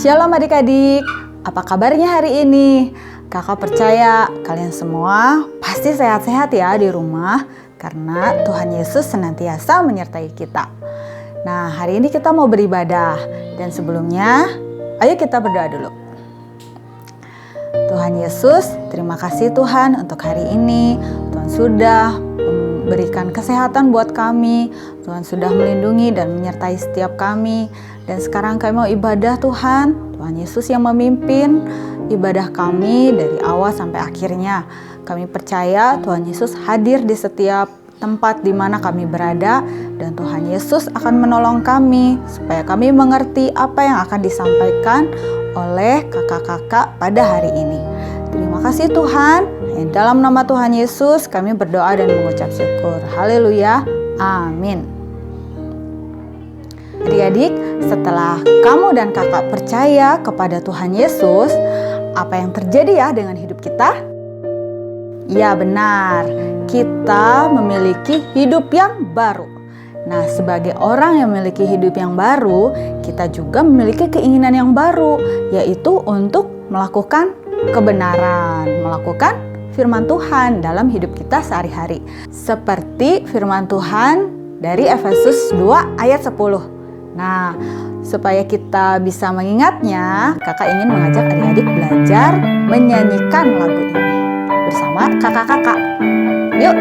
Shalom adik-adik, apa kabarnya hari ini? Kakak percaya kalian semua pasti sehat-sehat ya di rumah, karena Tuhan Yesus senantiasa menyertai kita. Nah, hari ini kita mau beribadah, dan sebelumnya ayo kita berdoa dulu. Tuhan Yesus, terima kasih Tuhan untuk hari ini. Tuhan sudah memberikan kesehatan buat kami. Tuhan sudah melindungi dan menyertai setiap kami. Dan sekarang kami mau ibadah Tuhan. Tuhan Yesus yang memimpin ibadah kami dari awal sampai akhirnya. Kami percaya Tuhan Yesus hadir di setiap tempat di mana kami berada. Dan Tuhan Yesus akan menolong kami supaya kami mengerti apa yang akan disampaikan oleh kakak-kakak pada hari ini. Terima kasih Tuhan. Dalam nama Tuhan Yesus kami berdoa dan mengucap syukur. Haleluya. Amin. Adik-adik, setelah kamu dan kakak percaya kepada Tuhan Yesus, apa yang terjadi ya dengan hidup kita? Ya benar, kita memiliki hidup yang baru. Nah, sebagai orang yang memiliki hidup yang baru, kita juga memiliki keinginan yang baru, yaitu untuk melakukan kebenaran, melakukan firman Tuhan dalam hidup kita sehari-hari. Seperti firman Tuhan dari Efesus 2 ayat 10. Nah, supaya kita bisa mengingatnya, kakak ingin mengajak adik-adik belajar menyanyikan lagu ini bersama kakak-kakak. Yuk!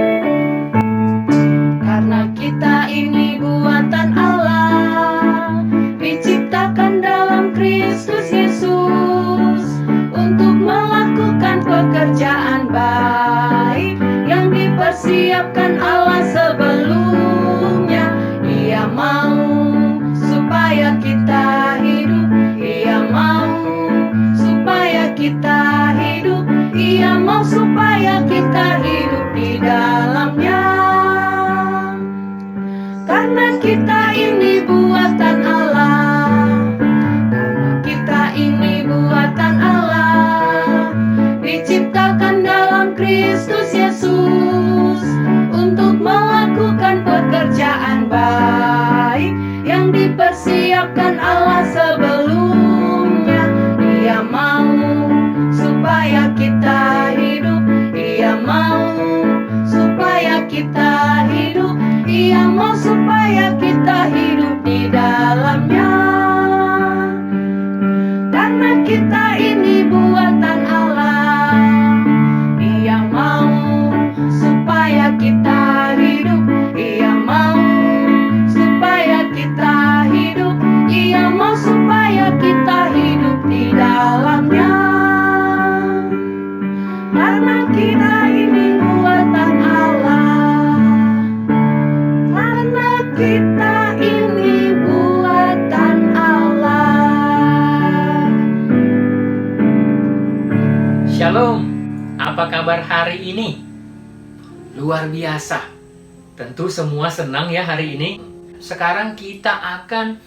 Karena kita ini buatan Allah, diciptakan dalam Kristus Yesus, untuk melakukan pekerjaan baik yang dipersiapkan Allah sebelumnya. Ia mau supaya kita hidup, Ia mau supaya kita hidup, Ia mau supaya kita hidup di dalamnya. Karena kita ini buatan Allah, karena kita ini buatan Allah, diciptakan dalam Kristus Yesus, untuk melakukan pekerjaan baik yang dipersiapkan Allah sebelumnya. Ia mau supaya kita hidup, Ia mau supaya kita hidup, Ia mau supaya kita hidup di dalamnya. Karena kita ini buatan Allah, Dia mau supaya kita hidup, Ia mau supaya kita hidup, Ia mau supaya kita hidup di dalamnya. Karena kita ini buatan Allah, karena kita ini buatan Allah. Shalom, apa kabar hari ini? Luar biasa. Tentu semua senang ya hari ini. Sekarang kita akan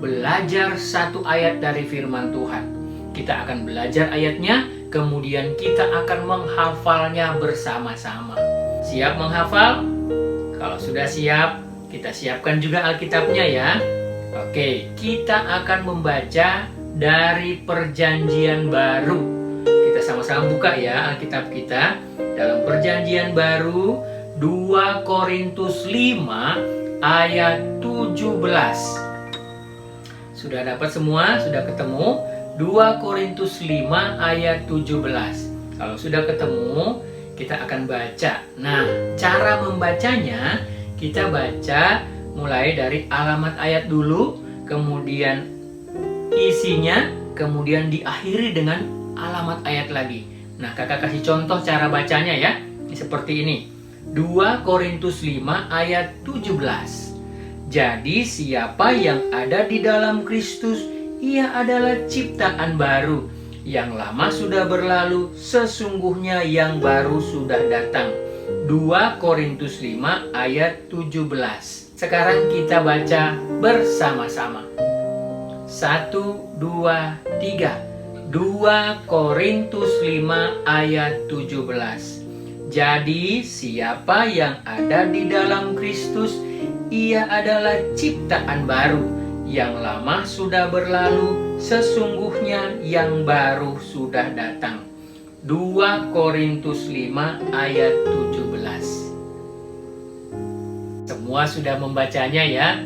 belajar satu ayat dari firman Tuhan. Kita akan belajar ayatnya, kemudian kita akan menghafalnya bersama-sama. Siap menghafal? Kalau sudah siap, kita siapkan juga Alkitabnya ya. Oke, kita akan membaca dari Perjanjian Baru. Kita sama-sama buka ya Alkitab kita. Dalam Perjanjian Baru 2 Korintus 5 ayat 17. Sudah dapat semua? Sudah ketemu? 2 Korintus 5 ayat 17. Kalau sudah ketemu, kita akan baca. Nah, cara membacanya, kita baca mulai dari alamat ayat dulu, kemudian isinya, kemudian diakhiri dengan alamat ayat lagi. Nah, kakak kasih contoh cara bacanya ya. Seperti ini. 2 Korintus 5 ayat 17. Jadi siapa yang ada di dalam Kristus, ia adalah ciptaan baru. Yang lama sudah berlalu, sesungguhnya yang baru sudah datang. 2 Korintus 5 ayat 17. Sekarang kita baca bersama-sama. 1, 2, 3. 2 Korintus 5 ayat 17. Jadi siapa yang ada di dalam Kristus, ia adalah ciptaan baru. yang lama sudah berlalu, sesungguhnya yang baru sudah datang. 2 Korintus 5 ayat 17. Semua sudah membacanya ya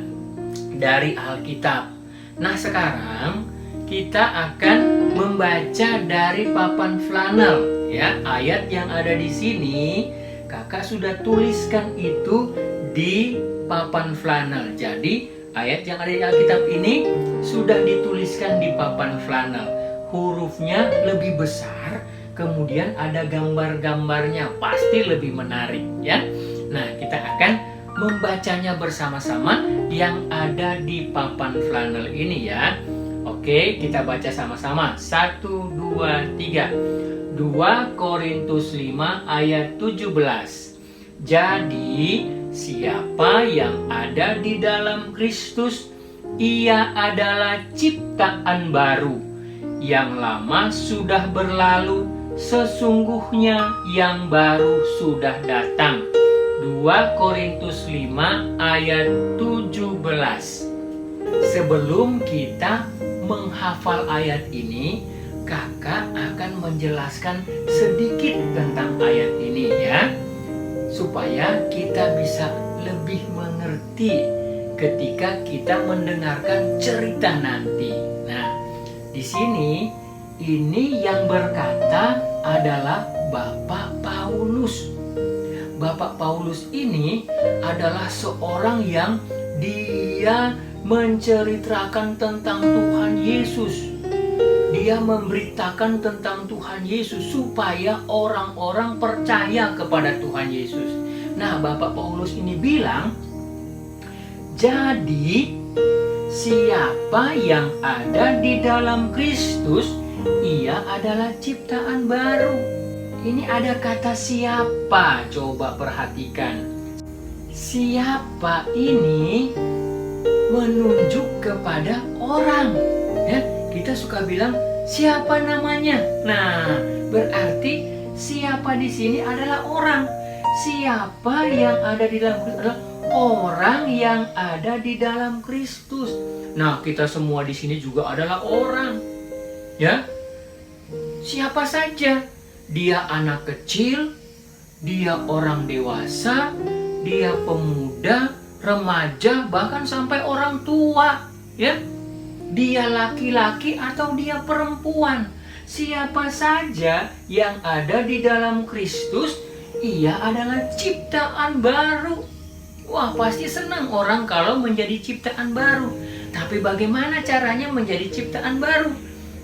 dari Alkitab. Nah, sekarang kita akan membaca dari papan flanel ya. Ayat yang ada di sini kakak sudah tuliskan itu di papan flanel. Jadi ayat yang ada di Alkitab ini sudah dituliskan di papan flanel. Hurufnya lebih besar, kemudian ada gambar-gambarnya, pasti lebih menarik ya. Nah, kita akan membacanya bersama-sama yang ada di papan flanel ini ya. Oke, kita baca sama-sama. 1, 2, 3. 2 Korintus 5 ayat 17. Jadi, siapa yang ada di dalam Kristus, ia adalah ciptaan baru. Yang lama sudah berlalu, sesungguhnya yang baru sudah datang. 2 Korintus 5 ayat 17. Sebelum kita menghafal ayat ini, kakak akan menjelaskan sedikit tentang ayat ini ya, supaya kita bisa lebih mengerti ketika kita mendengarkan cerita nanti. Nah, di sini ini yang berkata adalah Bapak Paulus. Bapak Paulus ini adalah seorang yang dia menceritakan tentang Tuhan Yesus. Dia memberitakan tentang Tuhan Yesus supaya orang-orang percaya kepada Tuhan Yesus. Nah, Bapak Paulus ini bilang, jadi siapa yang ada di dalam Kristus, ia adalah ciptaan baru. Ini ada kata siapa, coba perhatikan. Siapa ini menunjuk kepada orang. Ya, kita suka bilang siapa namanya. Nah, berarti siapa di sini adalah orang. Siapa yang ada di dalam Kristus adalah orang yang ada di dalam Kristus. Nah, kita semua di sini juga adalah orang. Ya. Siapa saja. Dia anak kecil, dia orang dewasa, dia pemuda, remaja, bahkan sampai orang tua, ya. Dia laki-laki atau dia perempuan. Siapa saja yang ada di dalam Kristus, ia adalah ciptaan baru. Wah, pasti senang orang kalau menjadi ciptaan baru. Tapi bagaimana caranya menjadi ciptaan baru?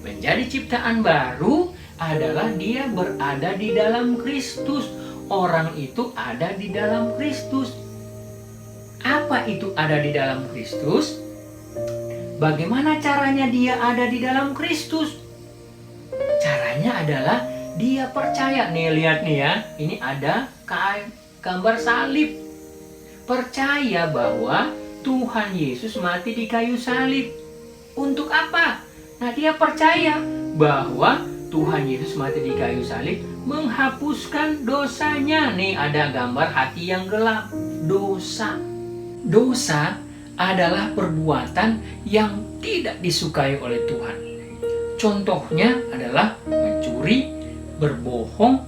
Menjadi ciptaan baru adalah dia berada di dalam Kristus. Orang itu ada di dalam Kristus. Apa itu ada di dalam Kristus? Bagaimana caranya dia ada di dalam Kristus? Caranya adalah dia percaya. Nih, lihat nih ya. Ini ada gambar salib. Percaya bahwa Tuhan Yesus mati di kayu salib. Untuk apa? Nah, dia percaya bahwa Tuhan Yesus mati di kayu salib menghapuskan dosanya. Nih ada gambar hati yang gelap. Dosa. Dosa adalah perbuatan yang tidak disukai oleh Tuhan. Contohnya adalah mencuri, berbohong,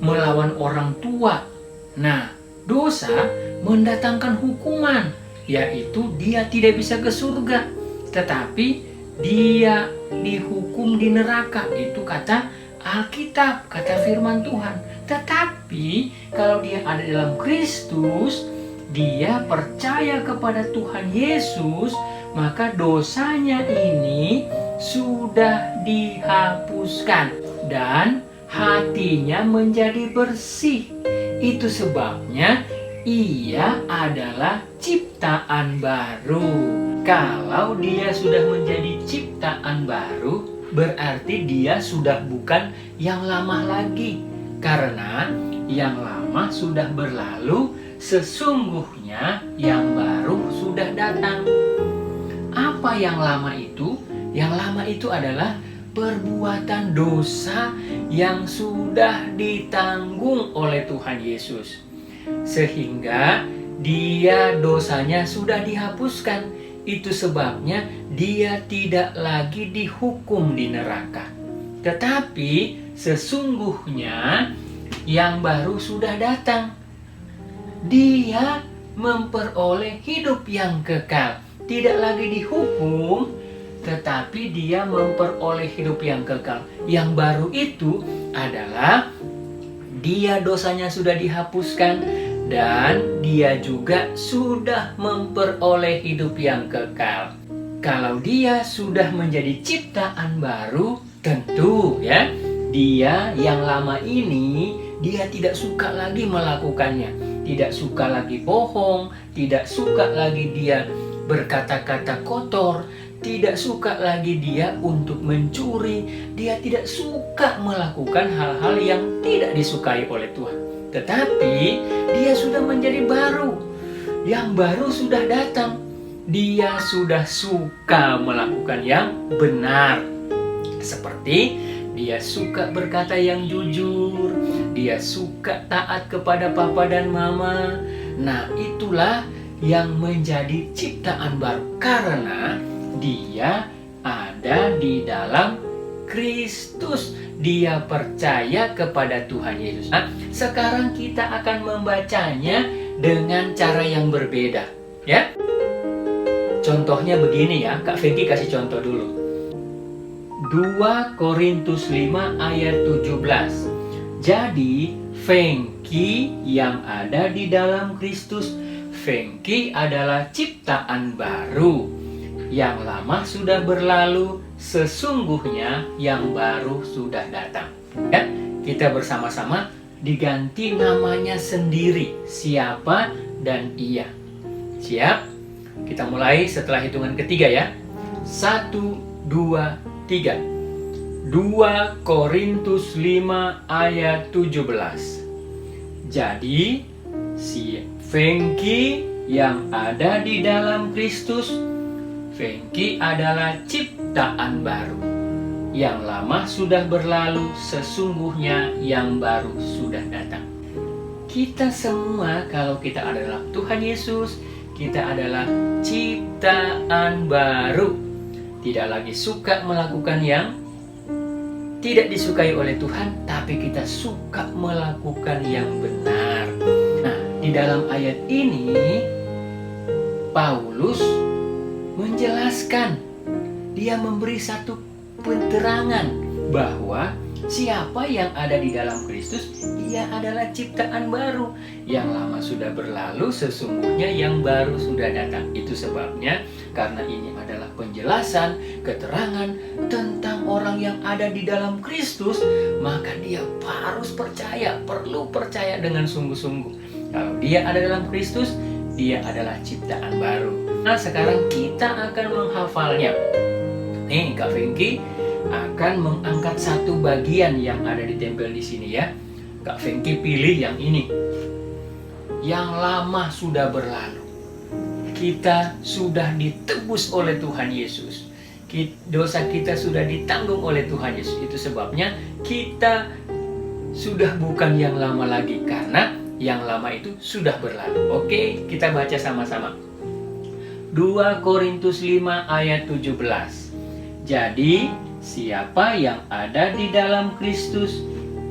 melawan orang tua. Nah, dosa mendatangkan hukuman, yaitu dia tidak bisa ke surga, tetapi dia dihukum di neraka. Itu kata Alkitab, kata firman Tuhan. Tetapi kalau dia ada dalam Kristus, dia percaya kepada Tuhan Yesus, maka dosanya ini sudah dihapuskan dan hatinya menjadi bersih. Itu sebabnya ia adalah ciptaan baru. Kalau dia sudah menjadi ciptaan baru, berarti dia sudah bukan yang lama lagi. Karena yang lama sudah berlalu, sesungguhnya yang baru sudah datang. Apa yang lama itu? Yang lama itu adalah perbuatan dosa yang sudah ditanggung oleh Tuhan Yesus. Sehingga dia dosanya sudah dihapuskan. Itu sebabnya dia tidak lagi dihukum di neraka. Tetapi sesungguhnya yang baru sudah datang. Dia memperoleh hidup yang kekal. Tidak lagi dihukum, tetapi dia memperoleh hidup yang kekal. Yang baru itu adalah dia dosanya sudah dihapuskan dan dia juga sudah memperoleh hidup yang kekal. Kalau dia sudah menjadi ciptaan baru, tentu ya, dia yang lama ini dia tidak suka lagi melakukannya. Tidak suka lagi bohong, tidak suka lagi dia berkata-kata kotor, tidak suka lagi dia untuk mencuri, dia tidak suka melakukan hal-hal yang tidak disukai oleh Tuhan. Tetapi dia sudah menjadi baru. Yang baru sudah datang. Dia sudah suka melakukan yang benar. Seperti dia suka berkata yang jujur, dia suka taat kepada papa dan mama. Nah, itulah yang menjadi ciptaan baru karena dia ada di dalam Kristus. Dia percaya kepada Tuhan Yesus. Nah, sekarang kita akan membacanya dengan cara yang berbeda, ya. Contohnya begini ya, Kak Fengki kasih contoh dulu. 2 Korintus 5 ayat 17. Jadi, Fengki yang ada di dalam Kristus, Fengki adalah ciptaan baru. Yang lama sudah berlalu, sesungguhnya yang baru sudah datang. Ya, kita bersama-sama diganti namanya sendiri, siapa dan ia. Siap? Kita mulai setelah hitungan ketiga ya. 1, 2, 3. 2 Korintus 5 ayat 17. Jadi, si Fengki yang ada di dalam Kristus, Fengki adalah ciptaan baru. Yang lama sudah berlalu, sesungguhnya yang baru sudah datang. Kita semua kalau kita adalah Tuhan Yesus, kita adalah ciptaan baru. Tidak lagi suka melakukan yang tidak disukai oleh Tuhan, tapi kita suka melakukan yang benar. Nah, di dalam ayat ini Paulus menjelaskan, dia memberi satu penerangan bahwa siapa yang ada di dalam Kristus, ia adalah ciptaan baru. Yang lama sudah berlalu, sesungguhnya yang baru sudah datang. Itu sebabnya, karena ini adalah penjelasan, keterangan tentang orang yang ada di dalam Kristus, maka dia harus percaya, perlu percaya dengan sungguh-sungguh. Kalau dia ada dalam Kristus, dia adalah ciptaan baru. Nah, sekarang kita akan menghafalnya. Nih, Kak Fengki akan mengangkat satu bagian yang ada ditempel di sini ya. Kak Fengki pilih yang ini. Yang lama sudah berlalu. Kita sudah ditebus oleh Tuhan Yesus. Dosa kita sudah ditanggung oleh Tuhan Yesus. Itu sebabnya kita sudah bukan yang lama lagi, karena yang lama itu sudah berlalu. Oke, kita baca sama-sama. 2 Korintus 5 ayat 17. Jadi, siapa yang ada di dalam Kristus,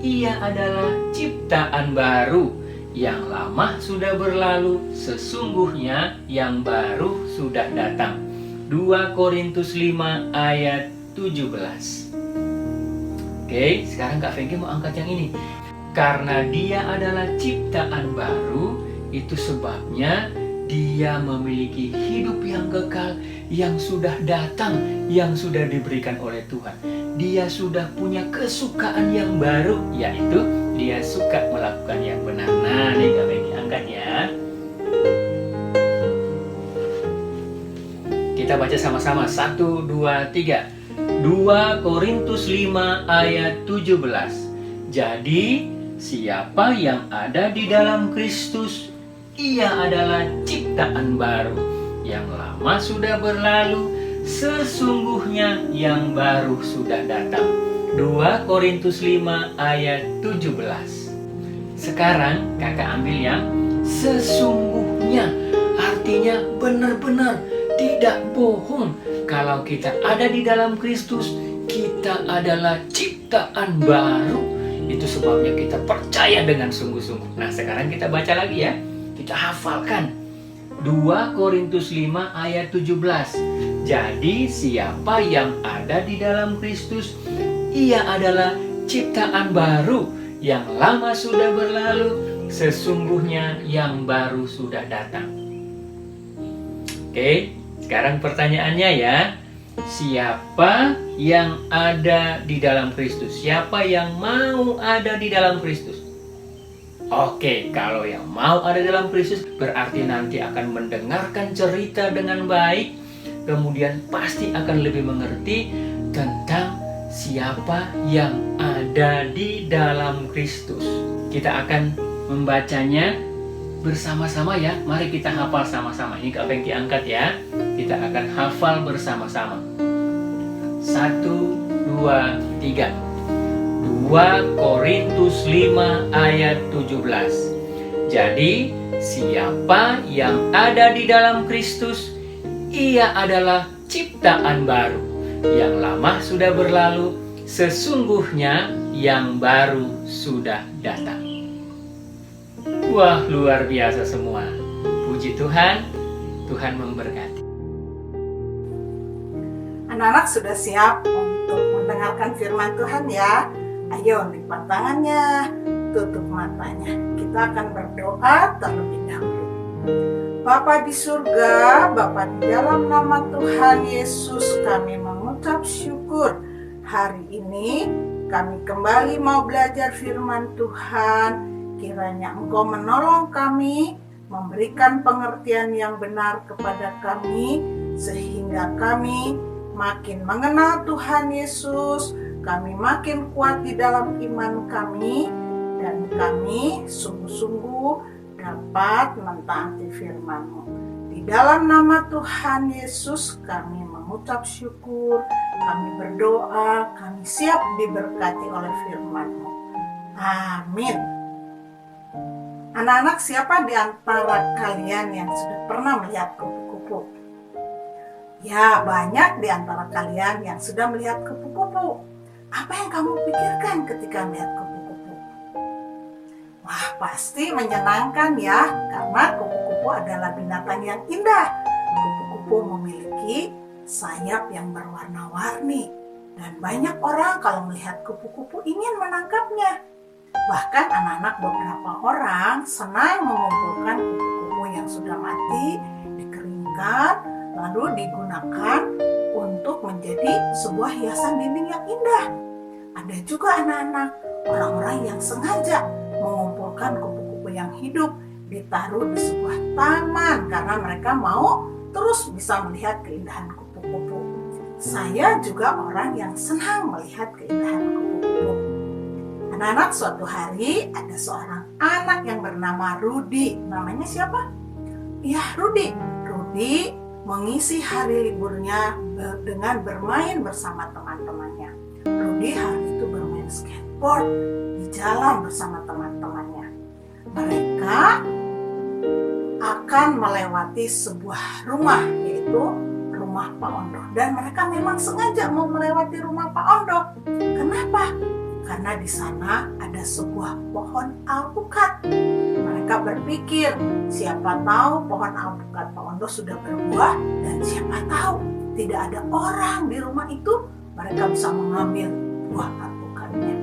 ia adalah ciptaan baru. Yang lama sudah berlalu, sesungguhnya yang baru sudah datang. 2 Korintus 5 ayat 17. Oke, sekarang Kak Fengki mau angkat yang ini. Karena dia adalah ciptaan baru, itu sebabnya dia memiliki hidup yang kekal, yang sudah datang, yang sudah diberikan oleh Tuhan. Dia sudah punya kesukaan yang baru, yaitu dia suka melakukan yang benar. Nah, nih Kak Fengki angkat ya. Kita baca sama-sama. 1, 2, 3. 2 Korintus 5 ayat 17. Jadi, siapa yang ada di dalam Kristus, ia adalah ciptaan baru. Yang lama sudah berlalu, sesungguhnya yang baru sudah datang. 2 Korintus 5 ayat 17. Sekarang kakak ambil yang sesungguhnya, artinya benar-benar tidak bohong. Kalau kita ada di dalam Kristus, kita adalah ciptaan baru. Itu sebabnya kita percaya dengan sungguh-sungguh. Nah, sekarang kita baca lagi ya. Kita hafalkan. 2 Korintus 5 ayat 17. Jadi siapa yang ada di dalam Kristus, ia adalah ciptaan baru. Yang lama sudah berlalu, sesungguhnya yang baru sudah datang. Oke, sekarang pertanyaannya ya. Siapa yang ada di dalam Kristus? Siapa yang mau ada di dalam Kristus? Oke, kalau yang mau ada dalam Kristus berarti nanti akan mendengarkan cerita dengan baik, kemudian pasti akan lebih mengerti tentang siapa yang ada di dalam Kristus. Kita akan membacanya bersama-sama ya. Mari kita hafal sama-sama. Ini apa yang diangkat ya. Kita akan hafal bersama-sama. 1, 2, 3. 2 Korintus 5 ayat 17. Jadi, siapa yang ada di dalam Kristus, ia adalah ciptaan baru. Yang lama sudah berlalu, sesungguhnya yang baru sudah datang. Wah, luar biasa semua. Puji Tuhan, Tuhan memberkati. Anak-anak sudah siap untuk mendengarkan firman Tuhan ya? Ayo lipat tangannya, tutup matanya. Kita akan berdoa terlebih dahulu. Bapa di surga, Bapa di dalam nama Tuhan Yesus, kami mengucap syukur. Hari ini kami kembali mau belajar firman Tuhan. Kiranya Engkau menolong kami, memberikan pengertian yang benar kepada kami, sehingga kami makin mengenal Tuhan Yesus, kami makin kuat di dalam iman kami, dan kami sungguh-sungguh dapat mentaati firman-Mu. Di dalam nama Tuhan Yesus kami mengucap syukur, kami berdoa, kami siap diberkati oleh firman-Mu. Amin. Anak-anak, siapa di antara kalian yang sudah pernah melihat kupu-kupu? Ya, banyak di antara kalian yang sudah melihat kupu-kupu. Apa yang kamu pikirkan ketika melihat kupu-kupu? Wah, pasti menyenangkan ya, karena kupu-kupu adalah binatang yang indah. Kupu-kupu memiliki sayap yang berwarna-warni, dan banyak orang kalau melihat kupu-kupu ingin menangkapnya. Bahkan anak-anak beberapa orang senang mengumpulkan kupu-kupu yang sudah mati, dikeringkan, lalu digunakan untuk menjadi sebuah hiasan dinding yang indah. Ada juga anak-anak, orang-orang yang sengaja mengumpulkan kupu-kupu yang hidup, ditaruh di sebuah taman karena mereka mau terus bisa melihat keindahan kupu-kupu. Saya juga orang yang senang melihat keindahan kupu-kupu. Anak-anak, suatu hari ada seorang anak yang bernama Rudy. Namanya siapa? Ya, Rudy. Rudy mengisi hari liburnya dengan bermain bersama teman-temannya. Rudy hari itu bermain skateboard di jalan bersama teman-temannya. Mereka akan melewati sebuah rumah, yaitu rumah Pak Ondo. Dan mereka memang sengaja mau melewati rumah Pak Ondo. Kenapa? Karena di sana ada sebuah pohon alpukat. Mereka berpikir, siapa tahu pohon alpukat Pak Ondo sudah berbuah, dan siapa tahu tidak ada orang di rumah itu, mereka bisa mengambil buah alpukatnya.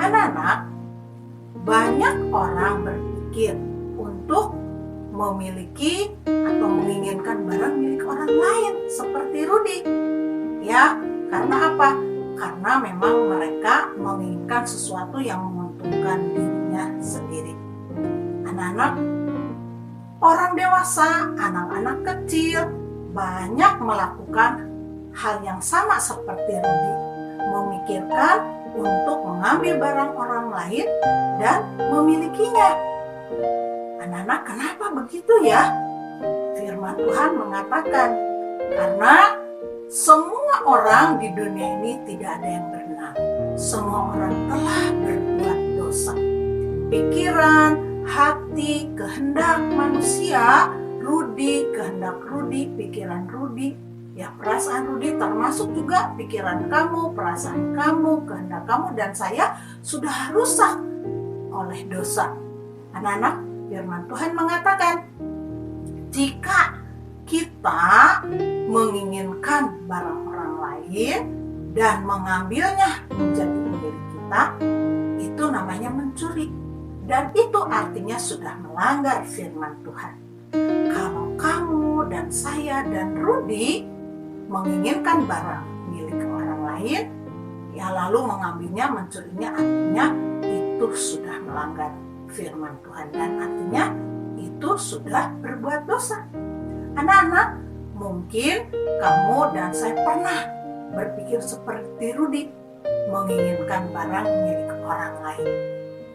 Anak-anak, banyak orang berpikir untuk memiliki atau menginginkan barang milik orang lain seperti Rudy. Ya, karena apa? Karena memang mereka menginginkan sesuatu yang menguntungkan dirinya sendiri. Anak-anak, orang dewasa, anak-anak kecil banyak melakukan hal yang sama seperti Rudy, memikirkan untuk mengambil barang orang lain dan memilikinya. Anak-anak, kenapa begitu ya? Firman Tuhan mengatakan, karena semua orang di dunia ini tidak ada yang benar. Semua orang telah berbuat dosa. Pikiran, hati, kehendak manusia Rudi, kehendak Rudi, pikiran Rudi, ya perasaan Rudi termasuk juga pikiran kamu, perasaan kamu, kehendak kamu dan saya sudah rusak oleh dosa. Anak-anak, firman Tuhan mengatakan, jika kita menginginkan barang orang lain dan mengambilnya menjadi milik kita, itu namanya mencuri. Dan itu artinya sudah melanggar firman Tuhan. Kalau kamu dan saya dan Rudi menginginkan barang milik orang lain, ya lalu mengambilnya, mencurinya, artinya itu sudah melanggar firman Tuhan dan artinya itu sudah berbuat dosa. Anak-anak, mungkin kamu dan saya pernah berpikir seperti Rudi, menginginkan barang milik orang lain.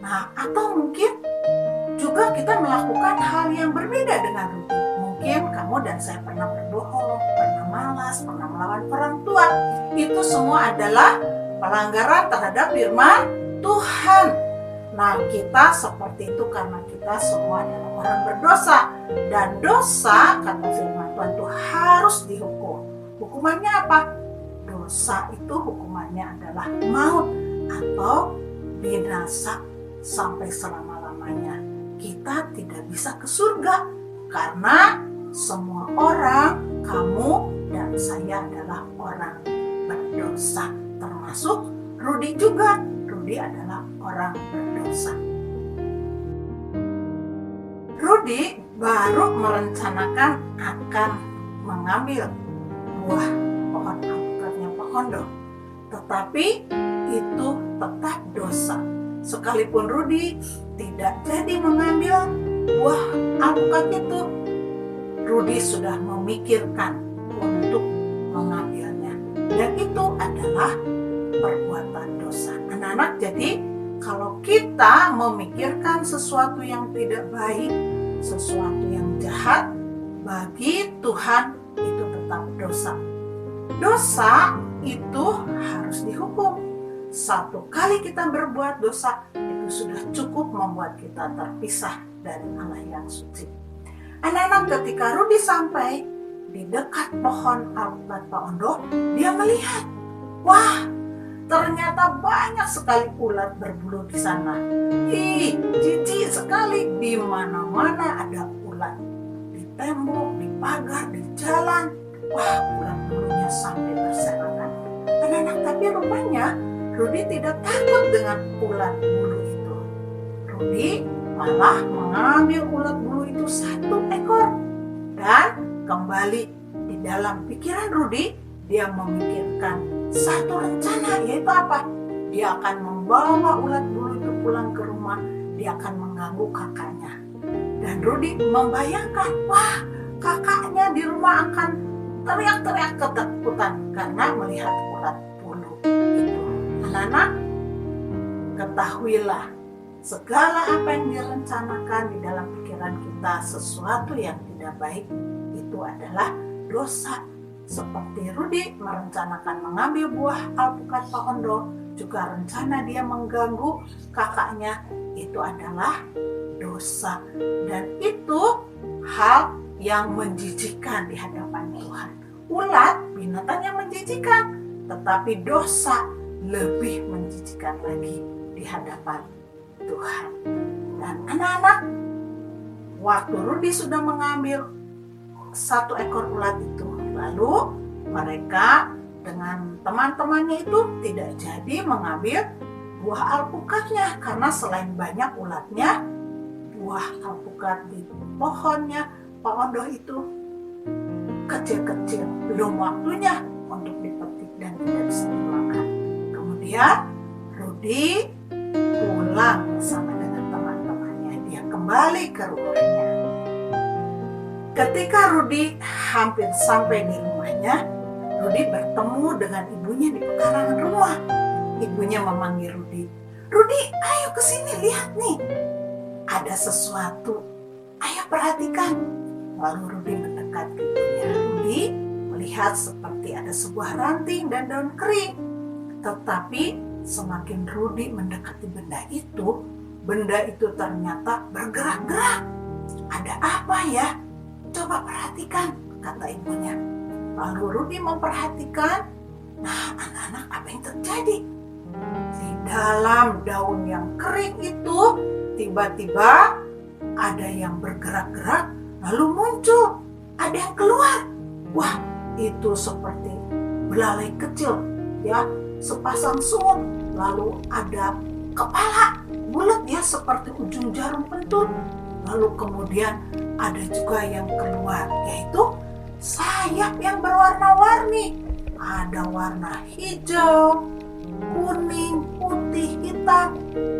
Nah, atau mungkin juga kita melakukan hal yang berbeda dengan Rudi. Mungkin kamu dan saya pernah berbohong, pernah malas, pernah melawan orang tua. Itu semua adalah pelanggaran terhadap firman Tuhan. Nah, kita seperti itu karena kita semua adalah orang berdosa. Dan dosa, kata firman Tuhan, itu harus dihukum. Hukumannya apa? Dosa itu hukumannya adalah maut atau binasa sampai selama-lamanya. Kita tidak bisa ke surga karena semua orang, kamu dan saya adalah orang berdosa. Termasuk Rudi juga. Rudi adalah orang berdosa. Rudi baru merencanakan akan mengambil buah pohon alpukatnya Pak Hondo. Tetapi itu tetap dosa. Sekalipun Rudi tidak jadi mengambil buah alpukat itu, Rudi sudah memikirkan untuk mengambilnya. Dan itu adalah perbuatan dosa. Anak-anak, jadi kalau kita memikirkan sesuatu yang tidak baik, sesuatu yang jahat, bagi Tuhan itu tetap dosa. Dosa itu harus dihukum. Satu kali kita berbuat dosa, itu sudah cukup membuat kita terpisah dari Allah yang suci. Anak-anak, ketika Rudi sampai di dekat pohon alpukat Pak Ondo, dia melihat, wah, ternyata banyak sekali ulat berbulu di sana. Ih, jijik sekali, di mana-mana ada ulat. Di tembok, di pagar, di jalan, wah, ulat bulunya sampai berserakan. Anak-anak, tapi rupanya Rudi tidak takut dengan ulat bulu itu. Rudi malah mengambil ulat bulu itu satu ekor. Dan kembali di dalam pikiran Rudi, dia memikirkan satu rencana, yaitu apa? Dia akan membawa ulat bulu itu pulang ke rumah. Dia akan mengganggu kakaknya. Dan Rudi membayangkan, wah, kakaknya di rumah akan teriak-teriak ketakutan karena melihat ulat bulu itu. Anak-anak, ketahuilah segala apa yang direncanakan di dalam pikiran kita, sesuatu yang tidak baik, itu adalah dosa. Seperti Rudi merencanakan mengambil buah alpukat Pak Ondo, juga rencana dia mengganggu kakaknya, itu adalah dosa. Dan itu hal yang menjijikkan di hadapan Tuhan. Ulat binatang yang menjijikkan, tetapi dosa lebih menjijikkan lagi di hadapan Tuhan. Dan anak-anak, waktu Rudi sudah mengambil satu ekor ulat itu, lalu mereka dengan teman-temannya itu tidak jadi mengambil buah alpukatnya karena selain banyak ulatnya, buah alpukat di pohonnya Pak Ondo itu kecil-kecil, belum waktunya untuk dipetik dan tidak bisa dimakan. Kemudian Rudi pulang bersama dengan teman-temannya. Dia kembali ke rumahnya. Ketika Rudi hampir sampai di rumahnya, Rudi bertemu dengan ibunya di pekarangan rumah. Ibunya memanggil Rudi. Rudi, ayo ke sini, lihat nih. Ada sesuatu. Ayo perhatikan. Lalu Rudi mendekat ke ibunya. Rudi melihat seperti ada sebuah ranting dan daun kering. Tetapi semakin Rudi mendekati benda itu ternyata bergerak-gerak. Ada apa ya? coba perhatikan, kata ibunya. Lalu Rudi memperhatikan. Nah, anak-anak, apa yang terjadi? Di dalam daun yang kering itu, tiba-tiba ada yang bergerak-gerak, lalu muncul, ada yang keluar. Wah, itu seperti belalai kecil, ya, sepasang sungut, lalu ada kepala bulat, ya, seperti ujung jarum pentul. Lalu kemudian ada juga yang keluar, yaitu sayap yang berwarna-warni. Ada warna hijau, kuning, putih, hitam.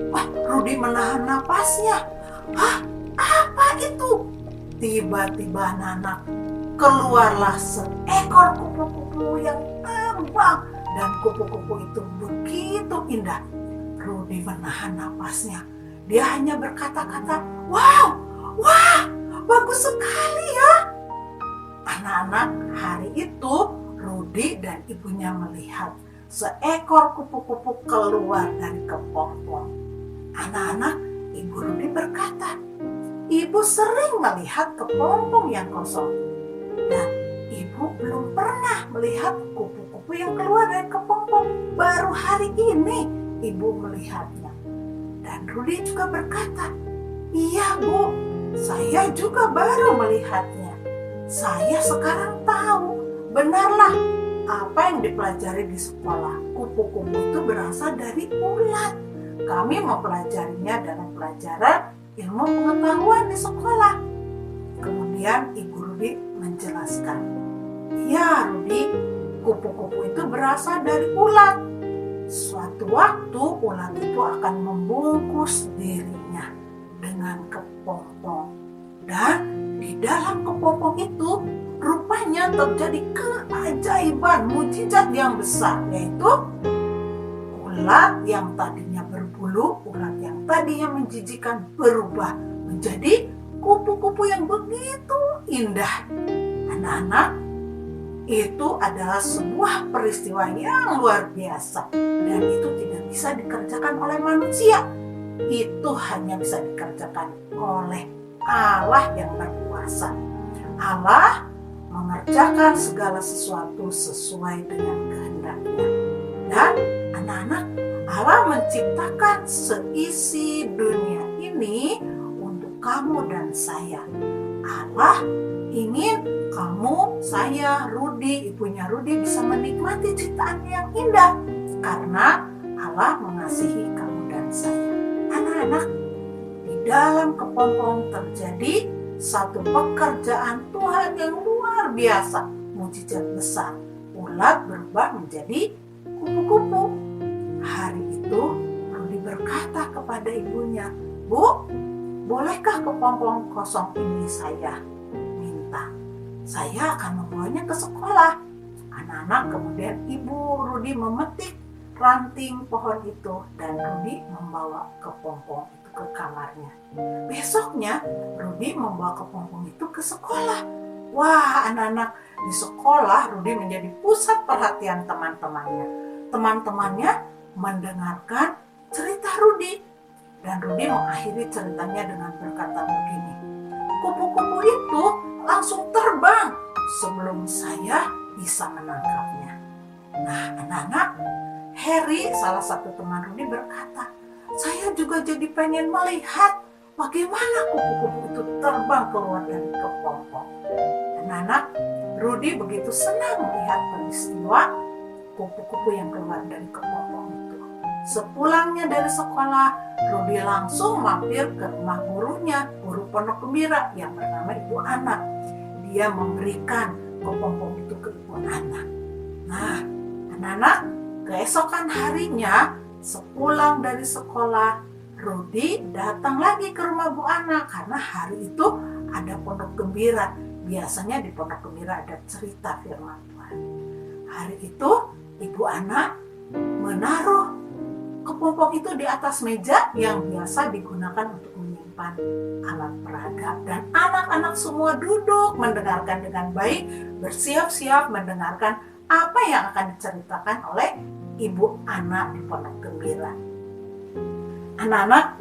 Wah, Rudi menahan napasnya. Hah, apa itu? Tiba-tiba anak-anak, keluarlah seekor kupu-kupu yang terbang. Dan kupu-kupu itu begitu indah. Rudi menahan napasnya. Dia hanya berkata-kata, wow, wah, bagus sekali ya. Anak-anak, hari itu Rudi dan ibunya melihat seekor kupu-kupu keluar dari kepompong. Anak-anak, ibu Rudi berkata, ibu sering melihat kepompong yang kosong. Dan ibu belum pernah melihat kupu-kupu yang keluar dari kepompong. Baru hari ini ibu melihatnya. Dan Rudi juga berkata, iya Bu, saya juga baru melihatnya. Saya sekarang tahu, benarlah apa yang dipelajari di sekolah. Kupu-kupu itu berasal dari ulat. Kami mempelajarinya dalam pelajaran ilmu pengetahuan di sekolah. Kemudian Ibu Rudi menjelaskan, iya Rudi, kupu-kupu itu berasal dari ulat. Suatu waktu ulat itu akan membungkus dirinya dengan kepompong. Dan di dalam kepompong itu rupanya terjadi keajaiban, mukjizat yang besar, yaitu ulat yang tadinya berbulu, ulat yang tadinya menjijikan berubah menjadi kupu-kupu yang begitu indah. Anak-anak, itu adalah sebuah peristiwa yang luar biasa dan itu tidak bisa dikerjakan oleh manusia. Itu hanya bisa dikerjakan oleh Allah yang berkuasa. Allah mengerjakan segala sesuatu sesuai dengan kehendaknya. Dan anak-anak, Allah menciptakan seisi dunia ini untuk kamu dan saya. Allah ingin kamu, saya, Rudi, ibunya Rudi bisa menikmati ciptaan yang indah karena Allah mengasihi kamu dan saya. Anak-anak, di dalam kepompong terjadi satu pekerjaan Tuhan yang luar biasa, mukjizat besar. Ulat berubah menjadi kupu-kupu. Hari itu Rudi berkata kepada ibunya, Bu, bolehkah kepompong kosong ini saya minta? Saya akan membawanya ke sekolah. Anak-anak, kemudian Ibu Rudi memetik ranting pohon itu dan Rudi membawa kepompong itu ke kamarnya. Besoknya Rudi membawa kepompong itu ke sekolah. Wah, anak-anak, di sekolah Rudi menjadi pusat perhatian teman-temannya. Teman-temannya mendengarkan cerita Rudi dan Rudi mengakhiri ceritanya dengan berkata begini, kupu-kupu itu langsung terbang sebelum saya bisa menangkapnya. Nah, anak-anak, Harry, salah satu teman Rudi berkata, saya juga jadi pengen melihat bagaimana kupu-kupu itu terbang keluar dari kepompong. Anak-anak, Rudi begitu senang melihat peristiwa kupu-kupu yang keluar dari kepompong itu. Sepulangnya dari sekolah, Rudi langsung mampir ke rumah gurunya, guru pondok gembira yang bernama Ibu Ana. Dia memberikan kepompong itu ke Ibu Ana. Nah, anak-anak, keesokan harinya, sepulang dari sekolah, Rudi datang lagi ke rumah Bu Ana karena hari itu ada pondok gembira. Biasanya di pondok gembira ada cerita firman Tuhan. Hari itu Ibu Ana menaruh kepompong itu di atas meja yang biasa digunakan untuk menyimpan alat peraga. Dan anak-anak semua duduk mendengarkan dengan baik, bersiap-siap mendengarkan apa yang akan diceritakan oleh Ibu Ana di pondok gembira. Anak-anak,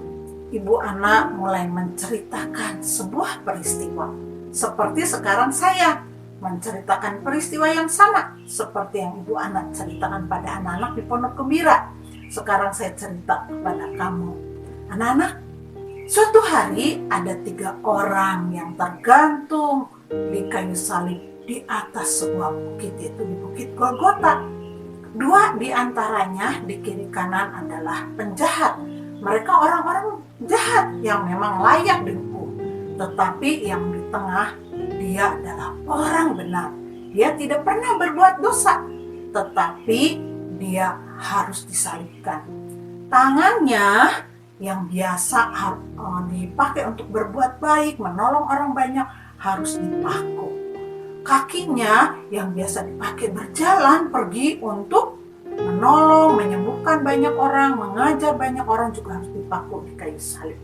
Ibu Ana mulai menceritakan sebuah peristiwa. Seperti sekarang saya menceritakan peristiwa yang sama seperti yang Ibu Ana ceritakan pada anak-anak di Pondok Gembira. Sekarang saya cerita kepada kamu. Anak-anak, suatu hari ada 3 orang yang tergantung di kayu salib di atas sebuah bukit, yaitu di Bukit Golgota. 2 di antaranya di kiri kanan adalah penjahat. Mereka orang-orang jahat yang memang layak dihukum. Tetapi yang di tengah, dia adalah orang benar. Dia tidak pernah berbuat dosa, tetapi dia harus disalibkan. Tangannya yang biasa dipakai untuk berbuat baik, menolong orang banyak, harus dipaku. Kakinya yang biasa dipakai berjalan, pergi untuk menolong, menyembuhkan banyak orang, mengajar banyak orang, juga harus dipaku di kayu salib.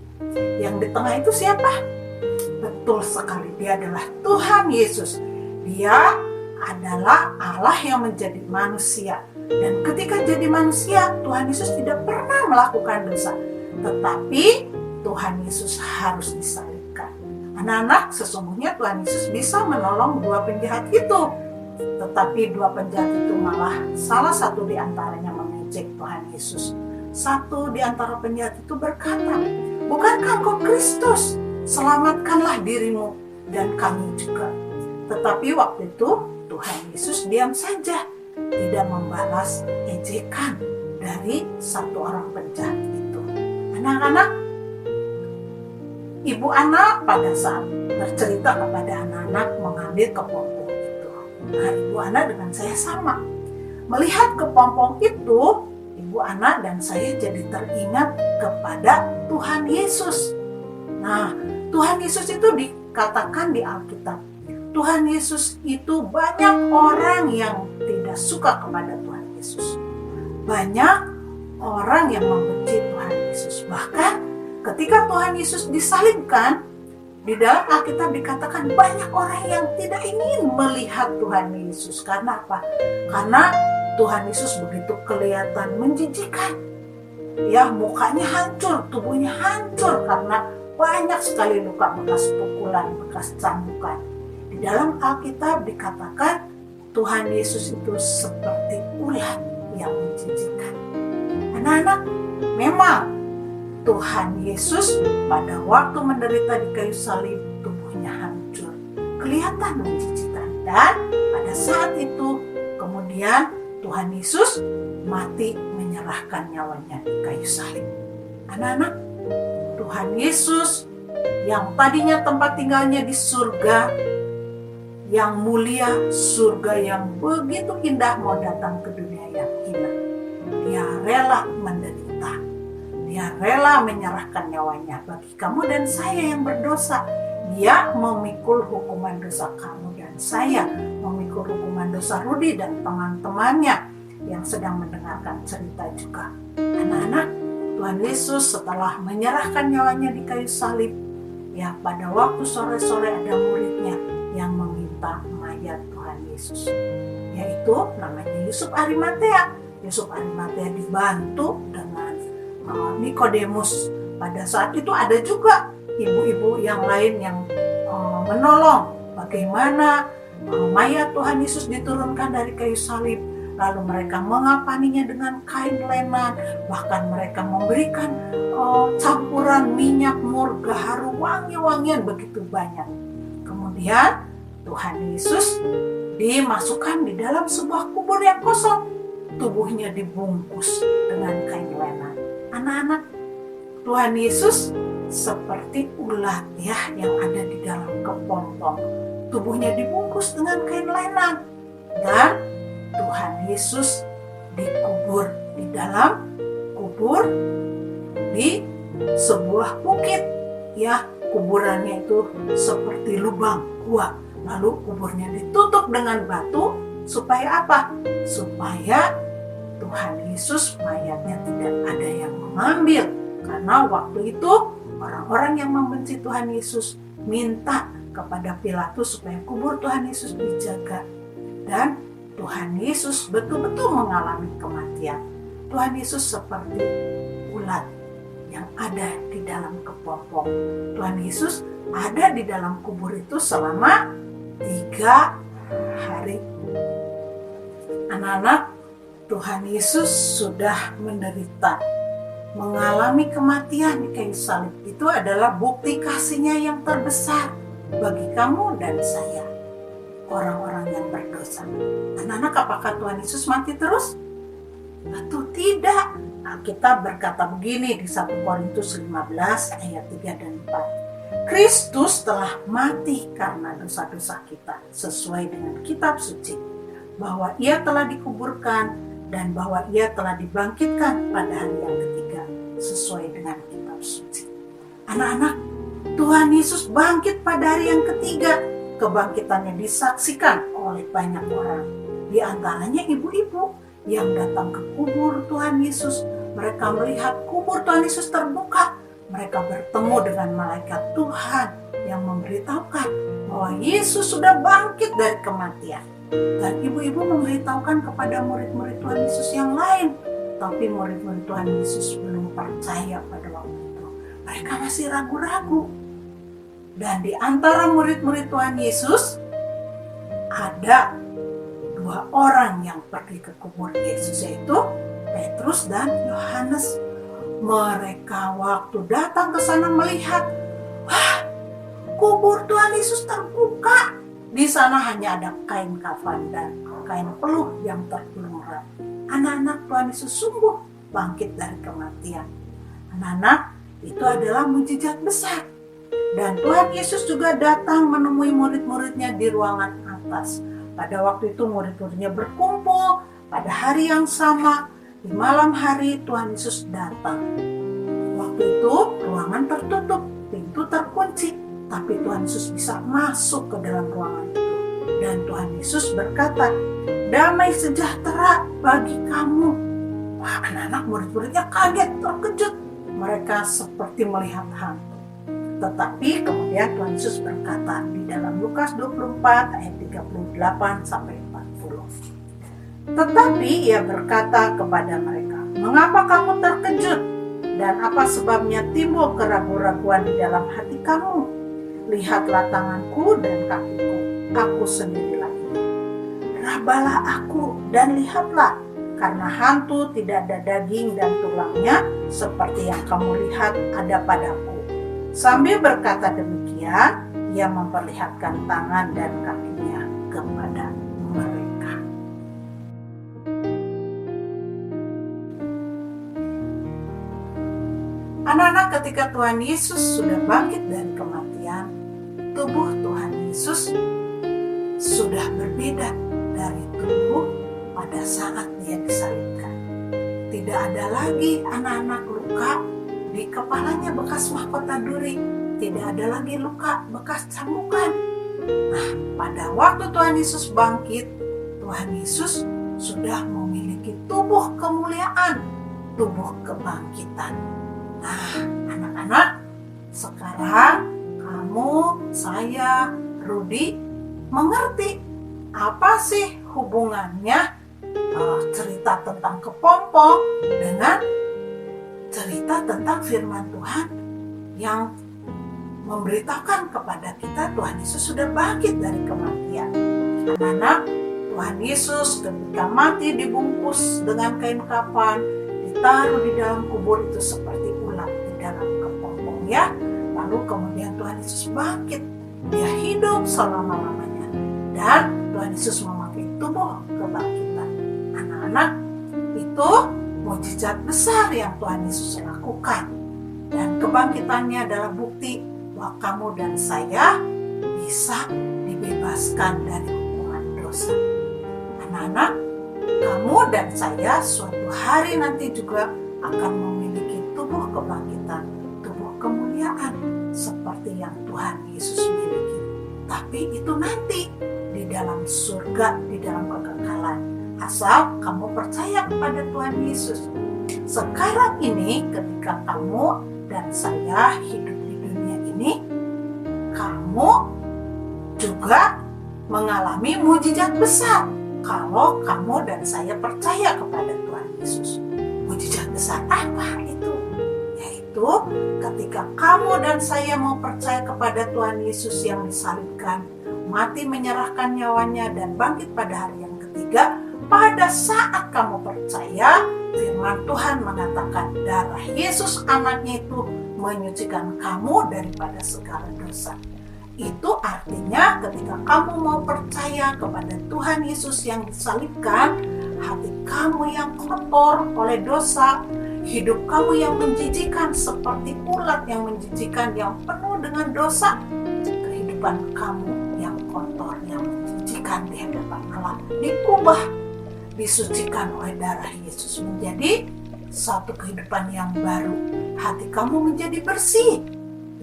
Yang di tengah itu siapa? Betul sekali, dia adalah Tuhan Yesus. Dia adalah Allah yang menjadi manusia. Dan ketika jadi manusia, Tuhan Yesus tidak pernah melakukan dosa. Tetapi Tuhan Yesus harus disalibkan. Anak-anak, sesungguhnya Tuhan Yesus bisa menolong 2 penjahat itu. Tetapi 2 penjahat itu malah salah satu di antaranya mengejek Tuhan Yesus. Satu di antara penjahat itu berkata, "Bukankah Engkau Kristus? Selamatkanlah dirimu dan kami juga." Tetapi waktu itu Tuhan Yesus diam saja, tidak membalas ejekan dari satu orang penjahat itu. Anak-anak, Ibu Ana pada saat bercerita kepada anak-anak mengambil kepompong itu. Nah, Ibu Ana dengan saya sama. Melihat kepompong itu, Ibu Ana dan saya jadi teringat kepada Tuhan Yesus. Nah, Tuhan Yesus itu dikatakan di Alkitab, Tuhan Yesus itu banyak orang yang tidak suka kepada Tuhan Yesus. Banyak orang yang membenci Tuhan Yesus. Bahkan ketika Tuhan Yesus disalibkan, di dalam Alkitab dikatakan banyak orang yang tidak ingin melihat Tuhan Yesus. Karena apa? Karena Tuhan Yesus begitu kelihatan menjijikan. Ya, mukanya hancur, tubuhnya hancur karena banyak sekali luka bekas pukulan, bekas cambukan. Di dalam Alkitab dikatakan Tuhan Yesus itu seperti ulat yang menjijikan. Anak-anak, memang Tuhan Yesus pada waktu menderita di kayu salib, tubuhnya hancur, kelihatan menjijikan. Dan pada saat itu kemudian Tuhan Yesus mati menyerahkan nyawanya di kayu salib. Anak-anak, Tuhan Yesus yang tadinya tempat tinggalnya di surga yang mulia, surga yang begitu indah, mau datang ke dunia yang hina. Dia rela menderita. Dia rela menyerahkan nyawanya bagi kamu dan saya yang berdosa. Dia memikul hukuman dosa kamu dan saya, memikul hukuman dosa Rudi dan teman-temannya yang sedang mendengarkan cerita juga. Anak-anak, Tuhan Yesus setelah menyerahkan nyawanya di kayu salib, ya pada waktu sore-sore ada muridnya yang meminta mayat Tuhan Yesus, yaitu namanya Yusuf Arimatea. Yusuf Arimatea dibantu dengan Nikodemus. Pada saat itu ada juga ibu-ibu yang lain yang menolong bagaimana mayat Tuhan Yesus diturunkan dari kayu salib. Lalu mereka mengapaninya dengan kain lenan, bahkan mereka memberikan campuran minyak murga, harum wangi-wangian begitu banyak. Kemudian Tuhan Yesus dimasukkan di dalam sebuah kubur yang kosong. Tubuhnya dibungkus dengan kain lenan. Anak-anak, Tuhan Yesus seperti ulat ya yang ada di dalam kepompong. Tubuhnya dibungkus dengan kain lenan. Dan Tuhan Yesus dikubur di dalam kubur di sebuah bukit. Ya, kuburannya itu seperti lubang gua. Lalu kuburnya ditutup dengan batu supaya apa? Supaya Tuhan Yesus mayatnya tidak ada yang mengambil. Karena waktu itu orang-orang yang membenci Tuhan Yesus minta kepada Pilatus supaya kubur Tuhan Yesus dijaga. Dan Tuhan Yesus betul-betul mengalami kematian. Tuhan Yesus seperti ulat yang ada di dalam kepompong. Tuhan Yesus ada di dalam kubur itu selama 3 hari. Anak-anak, Tuhan Yesus sudah menderita, mengalami kematian di kayu salib. Itu adalah bukti kasih-Nya yang terbesar bagi kamu dan saya, orang-orang yang berdosa. Anak-anak, apakah Tuhan Yesus mati terus? Tentu tidak. Alkitab berkata begini di 1 Korintus 15 ayat 3 dan 4. Kristus telah mati karena dosa-dosa kita sesuai dengan kitab suci, bahwa Ia telah dikuburkan dan bahwa Ia telah dibangkitkan pada hari yang ketiga sesuai dengan kitab suci. Anak-anak, Tuhan Yesus bangkit pada hari yang ketiga. Kebangkitannya disaksikan oleh banyak orang, di antaranya ibu-ibu yang datang ke kubur Tuhan Yesus. Mereka melihat kubur Tuhan Yesus terbuka. Mereka bertemu dengan malaikat Tuhan yang memberitahukan bahwa Yesus sudah bangkit dari kematian. Dan ibu-ibu memberitahukan kepada murid-murid Tuhan Yesus yang lain. Tapi murid-murid Tuhan Yesus belum percaya pada waktu itu. Mereka masih ragu-ragu. Dan di antara murid-murid Tuhan Yesus, ada 2 orang yang pergi ke kubur Yesus, yaitu Petrus dan Yohanes. Mereka waktu datang ke sana melihat, wah, kubur Tuhan Yesus terbuka. Di sana hanya ada kain kafan dan kain peluh yang tergulung rapi. Anak-anak, Tuhan Yesus sungguh bangkit dari kematian. Anak-anak, itu adalah mukjizat besar. Dan Tuhan Yesus juga datang menemui murid-muridnya di ruangan atas. Pada waktu itu murid-muridnya berkumpul pada hari yang sama. Di malam hari Tuhan Yesus datang. Waktu itu ruangan tertutup, pintu terkunci. Tapi Tuhan Yesus bisa masuk ke dalam ruangan itu. Dan Tuhan Yesus berkata, damai sejahtera bagi kamu. Wah, anak-anak murid-muridnya kaget, terkejut. Mereka seperti melihat hantu. Tetapi kemudian Tuhan Yesus berkata di dalam Lukas 24 ayat 38 sampai 40. Tetapi Ia berkata kepada mereka, mengapa kamu terkejut? Dan apa sebabnya timbul keraguan-raguan di dalam hati kamu? Lihatlah tanganku dan kakiku, aku sendirilah ini. Rabalah aku dan lihatlah, karena hantu tidak ada daging dan tulangnya seperti yang kamu lihat ada padaku. Sambil berkata demikian, Ia memperlihatkan tangan dan kakinya kepada mereka. Anak-anak, ketika Tuhan Yesus sudah bangkit dari kematian, tubuh Tuhan Yesus sudah berbeda dari tubuh pada saat Dia disalibkan. Tidak ada lagi anak-anak luka di kepalanya bekas mahkota duri. Tidak ada lagi luka bekas cambukan. Nah, pada waktu Tuhan Yesus bangkit, Tuhan Yesus sudah memiliki tubuh kemuliaan, tubuh kebangkitan. Nah, anak-anak, sekarang kamu, saya, Rudi mengerti apa sih hubungannya cerita tentang kepompong dengan cerita tentang firman Tuhan yang memberitakan kepada kita Tuhan Yesus sudah bangkit dari kematian. Anak-anak, Tuhan Yesus ketika mati dibungkus dengan kain kafan, ditaruh di dalam kubur itu seperti ulat di dalam kepompong, ya. Lalu kemudian Tuhan Yesus bangkit, Dia hidup selama-lamanya, dan Tuhan Yesus memakai tubuh kebangkitan. Anak-anak, itu mukjizat besar yang Tuhan Yesus lakukan, dan kebangkitannya adalah bukti bahwa kamu dan saya bisa dibebaskan dari hukuman dosa. Anak-anak, kamu dan saya suatu hari nanti juga akan memiliki tubuh kebangkitan, tubuh kemuliaan seperti yang Tuhan Yesus miliki. Tapi itu nanti di dalam surga, di dalam kekekalan, asal kamu percaya kepada Tuhan Yesus. Sekarang ini ketika kamu dan saya hidup di dunia ini, kamu juga mengalami mukjizat besar kalau kamu dan saya percaya kepada Tuhan Yesus. Mukjizat besar apa itu? Yaitu itu, ketika kamu dan saya mau percaya kepada Tuhan Yesus yang disalibkan, mati menyerahkan nyawanya dan bangkit pada hari yang ketiga, pada saat kamu percaya, firman Tuhan mengatakan darah Yesus anaknya itu menyucikan kamu daripada segala dosa. Itu artinya ketika kamu mau percaya kepada Tuhan Yesus yang disalibkan, hati kamu yang kotor oleh dosa, hidup kamu yang menjijikan seperti ulat yang menjijikan, yang penuh dengan dosa, kehidupan kamu yang kotor, yang menjijikan di hadapan Allah diubah, disucikan oleh darah Yesus menjadi satu kehidupan yang baru. Hati kamu menjadi bersih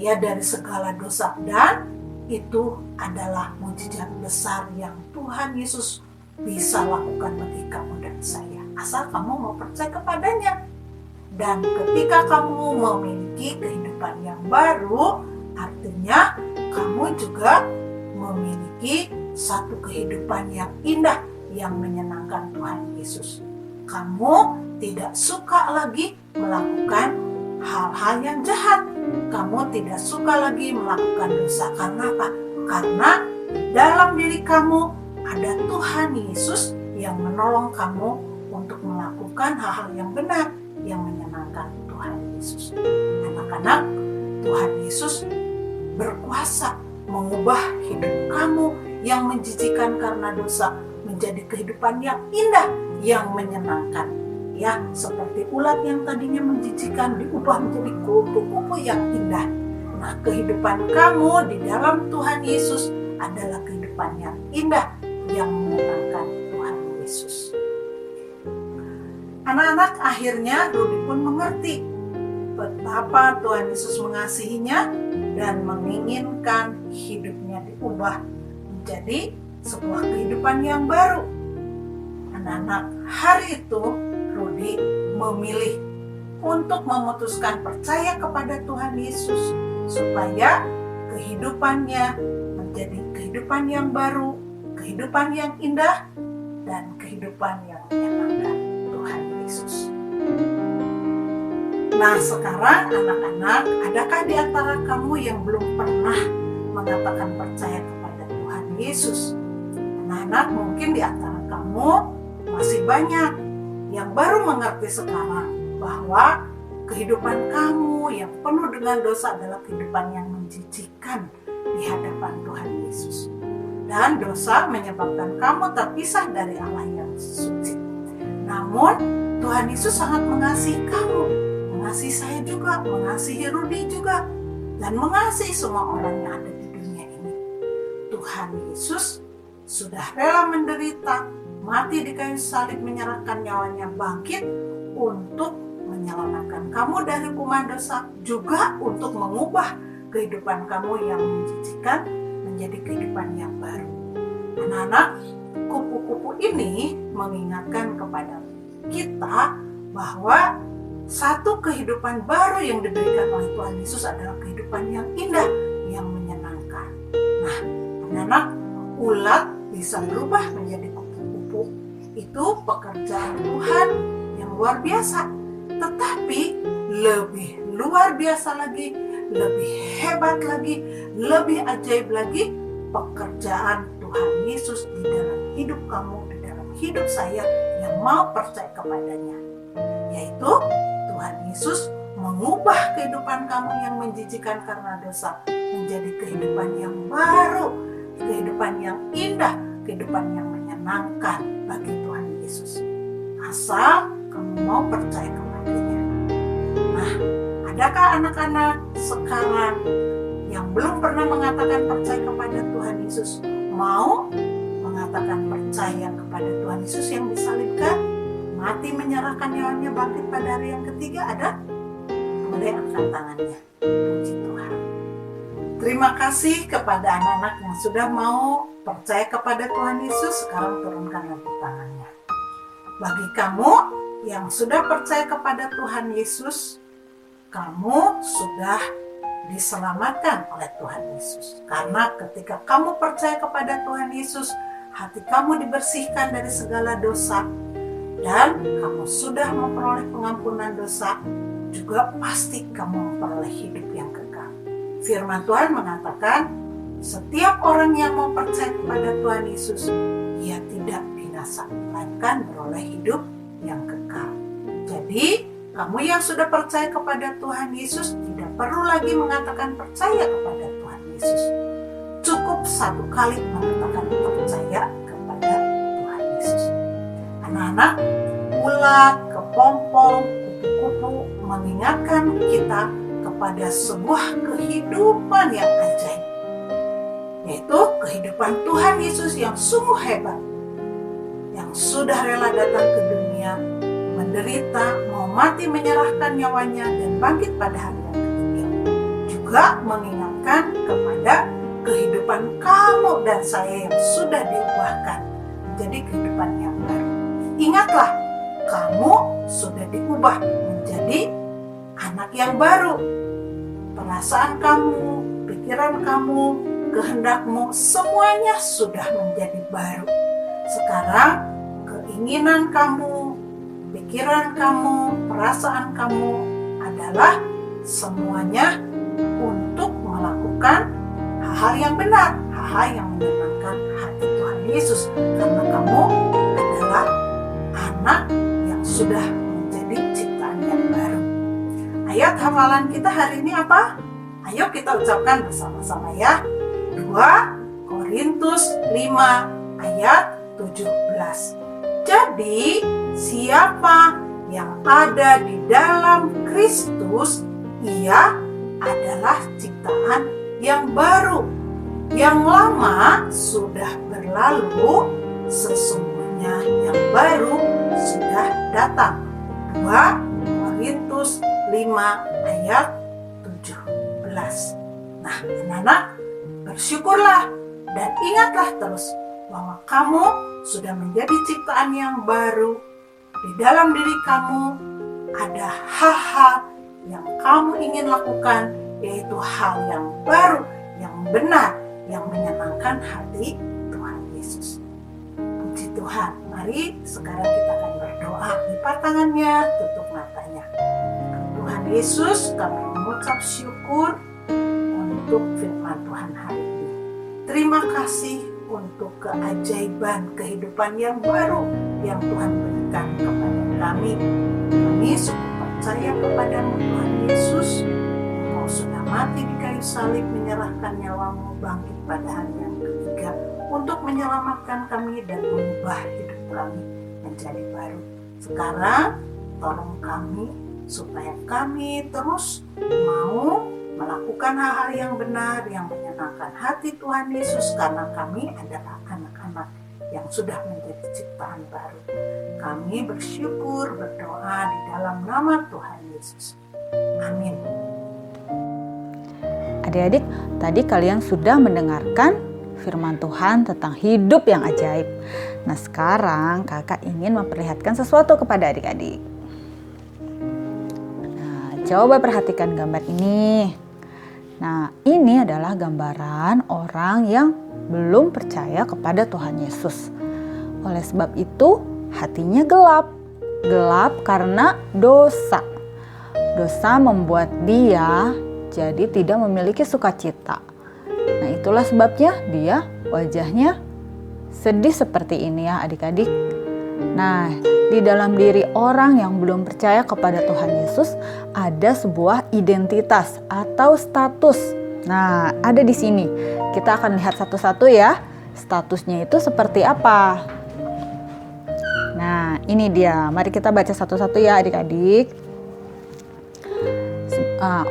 ya dari segala dosa, dan itu adalah mukjizat besar yang Tuhan Yesus bisa lakukan bagi kamu dan saya, asal kamu mau percaya kepadanya. Dan ketika kamu memiliki kehidupan yang baru, artinya kamu juga memiliki satu kehidupan yang indah, yang menyenangkan Tuhan Yesus. Kamu tidak suka lagi melakukan hal-hal yang jahat. Kamu tidak suka lagi melakukan dosa. Karena apa? Karena dalam diri kamu ada Tuhan Yesus yang menolong kamu untuk melakukan hal-hal yang benar, yang menyenangkan Tuhan Yesus. Anak-anak, Tuhan Yesus berkuasa mengubah hidup kamu yang menjijikan karena dosa menjadi kehidupan yang indah, yang menyenangkan. Ya, seperti ulat yang tadinya menjijikan diubah menjadi kupu-kupu yang indah. Nah, kehidupan kamu di dalam Tuhan Yesus adalah kehidupan yang indah, yang menyenangkan Tuhan Yesus. Anak-anak, akhirnya Rudi pun mengerti betapa Tuhan Yesus mengasihinya dan menginginkan hidupnya diubah menjadi sebuah kehidupan yang baru. Anak-anak, hari itu Rudi memilih untuk memutuskan percaya kepada Tuhan Yesus supaya kehidupannya menjadi kehidupan yang baru, kehidupan yang indah, dan kehidupan yang menyenangkan Tuhan Yesus. Nah, sekarang anak-anak, adakah di antara kamu yang belum pernah mengatakan percaya kepada Tuhan Yesus? Anak-anak, mungkin di antara kamu masih banyak yang baru mengerti sekarang bahwa kehidupan kamu yang penuh dengan dosa adalah kehidupan yang menjijikan di hadapan Tuhan Yesus. Dan dosa menyebabkan kamu terpisah dari Allah yang suci. Namun Tuhan Yesus sangat mengasihi kamu, mengasihi saya juga, mengasihi Rudi juga, dan mengasihi semua orang yang ada di dunia ini. Tuhan Yesus sudah rela menderita, mati di kayu salib, menyerahkan nyawanya, bangkit untuk menyelamatkan kamu dari hukuman dosa, juga untuk mengubah kehidupan kamu yang menjijikan menjadi kehidupan yang baru. Anak-anak, kupu-kupu ini mengingatkan kepada kita bahwa satu kehidupan baru yang diberikan oleh Tuhan Yesus adalah kehidupan yang indah, yang menyenangkan. Nah, anak-anak, ulat bisa berubah menjadi kupu-kupu. Itu pekerjaan Tuhan yang luar biasa. Tetapi lebih luar biasa lagi, lebih hebat lagi, lebih ajaib lagi pekerjaan Tuhan Yesus di dalam hidup kamu, di dalam hidup saya yang mau percaya kepadanya. Yaitu Tuhan Yesus mengubah kehidupan kamu yang menjijikan karena dosa menjadi kehidupan yang baru, kehidupan yang indah, kehidupan yang menyenangkan bagi Tuhan Yesus. Asal kamu mau percaya kepadanya. Nah, adakah anak-anak sekarang yang belum pernah mengatakan percaya kepada Tuhan Yesus mau mengatakan percaya kepada Tuhan Yesus yang disalibkan, mati menyerahkan nyawanya, bangkit pada hari yang ketiga? Ada? Boleh angkat tangannya. Puji Tuhan. Terima kasih kepada anak-anak yang sudah mau percaya kepada Tuhan Yesus. Sekarang turunkan lagi tangannya. Bagi kamu yang sudah percaya kepada Tuhan Yesus, kamu sudah diselamatkan oleh Tuhan Yesus. Karena ketika kamu percaya kepada Tuhan Yesus, hati kamu dibersihkan dari segala dosa, dan kamu sudah memperoleh pengampunan dosa, juga pasti kamu memperoleh hidup yang kekal. Firman Tuhan mengatakan, setiap orang yang mau percaya kepada Tuhan Yesus, ia tidak binasa, melainkan beroleh hidup yang kekal. Jadi, kamu yang sudah percaya kepada Tuhan Yesus tidak perlu lagi mengatakan percaya kepada Tuhan Yesus. Cukup satu kali mengatakan percaya kepada Tuhan Yesus. Anak-anak, ulat, kepompong, kupu-kupu mengingatkan kita kepada sebuah kehidupan yang ajaib, yaitu kehidupan Tuhan Yesus yang sungguh hebat, yang sudah rela datang ke dunia, menderita, mau mati menyerahkan nyawanya dan bangkit pada hari yang ketiga. Juga mengingatkan kepada kehidupan kamu dan saya yang sudah diubahkan menjadi kehidupan yang baru. Ingatlah, kamu sudah diubah menjadi anak yang baru. Perasaan kamu, pikiran kamu, kehendakmu, semuanya sudah menjadi baru. Sekarang keinginan kamu, pikiran kamu, perasaan kamu adalah semuanya untuk melakukan hal-hal yang benar, hal-hal yang menyenangkan hati Tuhan Yesus. Karena kamu adalah anak yang sudah menjadi ciptaan yang baru. Ayat hafalan kita hari ini apa? Ayo kita ucapkan bersama-sama ya. 2 Korintus 5 ayat 17. Jadi, siapa yang ada di dalam Kristus, ia adalah ciptaan yang baru. Yang lama sudah berlalu, sesungguhnya yang baru sudah datang. 2 Korintus 5 ayat 17. Nah, anak-anak, bersyukurlah dan ingatlah terus bahwa kamu sudah menjadi ciptaan yang baru. Di dalam diri kamu ada hal-hal yang kamu ingin lakukan, yaitu hal yang baru, yang benar, yang menyenangkan hati Tuhan Yesus. Puji Tuhan. Mari sekarang kita akan berdoa. Lipat tangannya, tutup matanya. Tuhan Yesus, kami mengucap syukur untuk firman Tuhan hari ini. Terima kasih untuk keajaiban kehidupan yang baru yang Tuhan berikan kepada kami. Kami sungguh percaya kepadamu Tuhan Yesus. Engkau sudah mati di kayu salib, menyerahkan nyawamu, bangkit pada hari yang ketiga untuk menyelamatkan kami dan mengubah hidup kami menjadi baru. Sekarang tolong kami supaya kami terus mau melakukan hal-hal yang benar, yang menyenangkan hati Tuhan Yesus, karena kami adalah anak-anak yang sudah menjadi ciptaan baru. Kami bersyukur, berdoa di dalam nama Tuhan Yesus. Amin. Adik-adik, tadi kalian sudah mendengarkan firman Tuhan tentang hidup yang ajaib. Nah, sekarang kakak ingin memperlihatkan sesuatu kepada adik-adik. Nah, coba perhatikan gambar ini. Nah, ini adalah gambaran orang yang belum percaya kepada Tuhan Yesus. Oleh sebab itu, hatinya gelap. Gelap karena dosa. Dosa membuat dia jadi tidak memiliki sukacita. Nah, itulah sebabnya dia wajahnya sedih seperti ini ya adik-adik. Nah, di dalam diri orang yang belum percaya kepada Tuhan Yesus ada sebuah identitas atau status. Nah, ada di sini. Kita akan lihat satu-satu ya. Statusnya itu seperti apa? Nah, ini dia. Mari kita baca satu-satu ya adik-adik.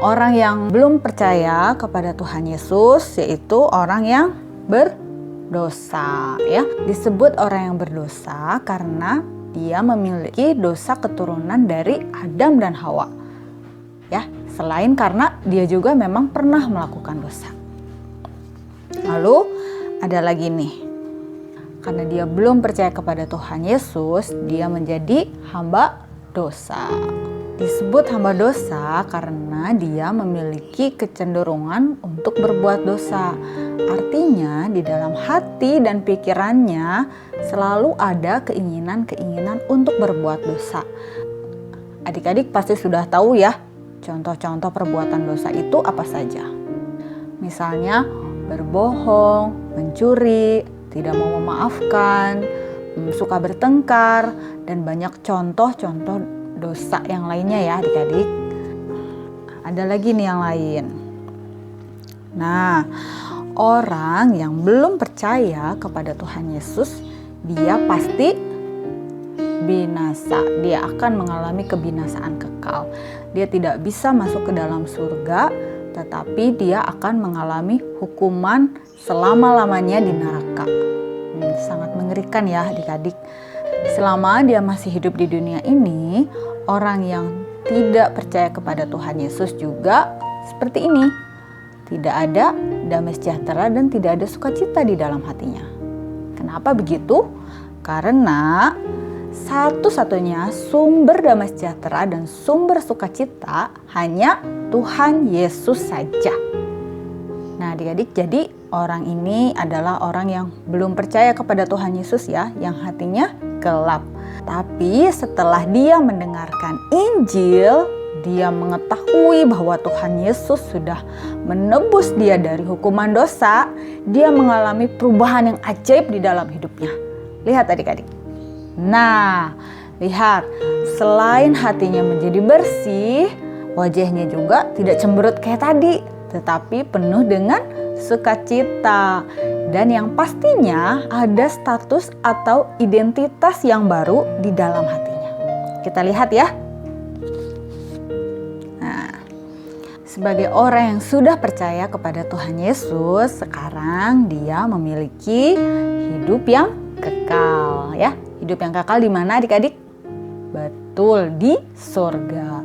Orang yang belum percaya kepada Tuhan Yesus yaitu orang yang berdosa ya. Disebut orang yang berdosa karena dia memiliki dosa keturunan dari Adam dan Hawa. Ya, selain karena dia juga memang pernah melakukan dosa. Lalu ada lagi nih. Karena dia belum percaya kepada Tuhan Yesus, dia menjadi hamba dosa. Disebut hamba dosa karena dia memiliki kecenderungan untuk berbuat dosa. Artinya di dalam hati dan pikirannya selalu ada keinginan-keinginan untuk berbuat dosa. Adik-adik pasti sudah tahu ya Contoh-contoh perbuatan dosa itu apa saja? Misalnya berbohong, mencuri, tidak mau memaafkan, suka bertengkar, dan banyak contoh-contoh dosa yang lainnya ya adik-adik. Ada lagi nih yang lain. Nah, orang yang belum percaya kepada Tuhan Yesus, dia pasti binasa. Dia akan mengalami kebinasaan kekal. Dia tidak bisa masuk ke dalam surga, tetapi dia akan mengalami hukuman selama-lamanya di neraka. Sangat mengerikan ya adik-adik. Selama dia masih hidup di dunia ini, orang yang tidak percaya kepada Tuhan Yesus juga seperti ini. Tidak ada damai sejahtera dan tidak ada sukacita di dalam hatinya. Kenapa begitu? Karena satu-satunya sumber damai sejahtera dan sumber sukacita hanya Tuhan Yesus saja. Nah adik-adik, jadi orang ini adalah orang yang belum percaya kepada Tuhan Yesus ya, yang hatinya gelap. Tapi setelah dia mendengarkan Injil, dia mengetahui bahwa Tuhan Yesus sudah menebus dia dari hukuman dosa, dia mengalami perubahan yang ajaib di dalam hidupnya. Lihat adik-adik. Nah, lihat, selain hatinya menjadi bersih, wajahnya juga tidak cemberut kayak tadi, tetapi penuh dengan sukacita. Dan yang pastinya ada status atau identitas yang baru di dalam hatinya. Kita lihat ya. Nah, sebagai orang yang sudah percaya kepada Tuhan Yesus, sekarang dia memiliki hidup yang kekal ya. Hidup yang kekal di mana adik-adik? Betul, di surga.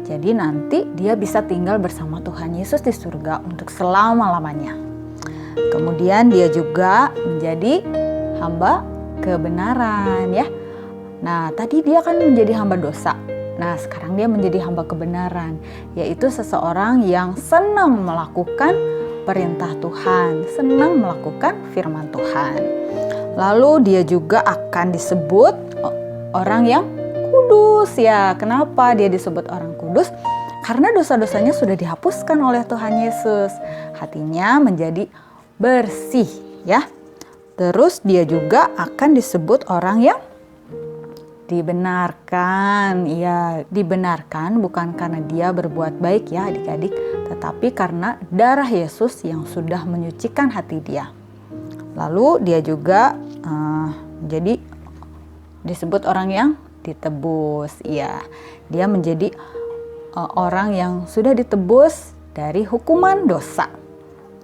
Jadi nanti dia bisa tinggal bersama Tuhan Yesus di surga untuk selama-lamanya. Kemudian dia juga menjadi hamba kebenaran ya. Nah, tadi dia kan menjadi hamba dosa. Nah, sekarang dia menjadi hamba kebenaran, yaitu seseorang yang senang melakukan perintah Tuhan, senang melakukan firman Tuhan. Lalu dia juga akan disebut orang yang kudus ya. Kenapa dia disebut orang kudus? Karena dosa-dosanya sudah dihapuskan oleh Tuhan Yesus. Hatinya menjadi bersih ya. Terus dia juga akan disebut orang yang dibenarkan. Ya, dibenarkan bukan karena dia berbuat baik ya adik-adik, tetapi karena darah Yesus yang sudah menyucikan hati dia. Lalu dia juga jadi disebut orang yang ditebus. Ya, dia menjadi orang yang sudah ditebus dari hukuman dosa.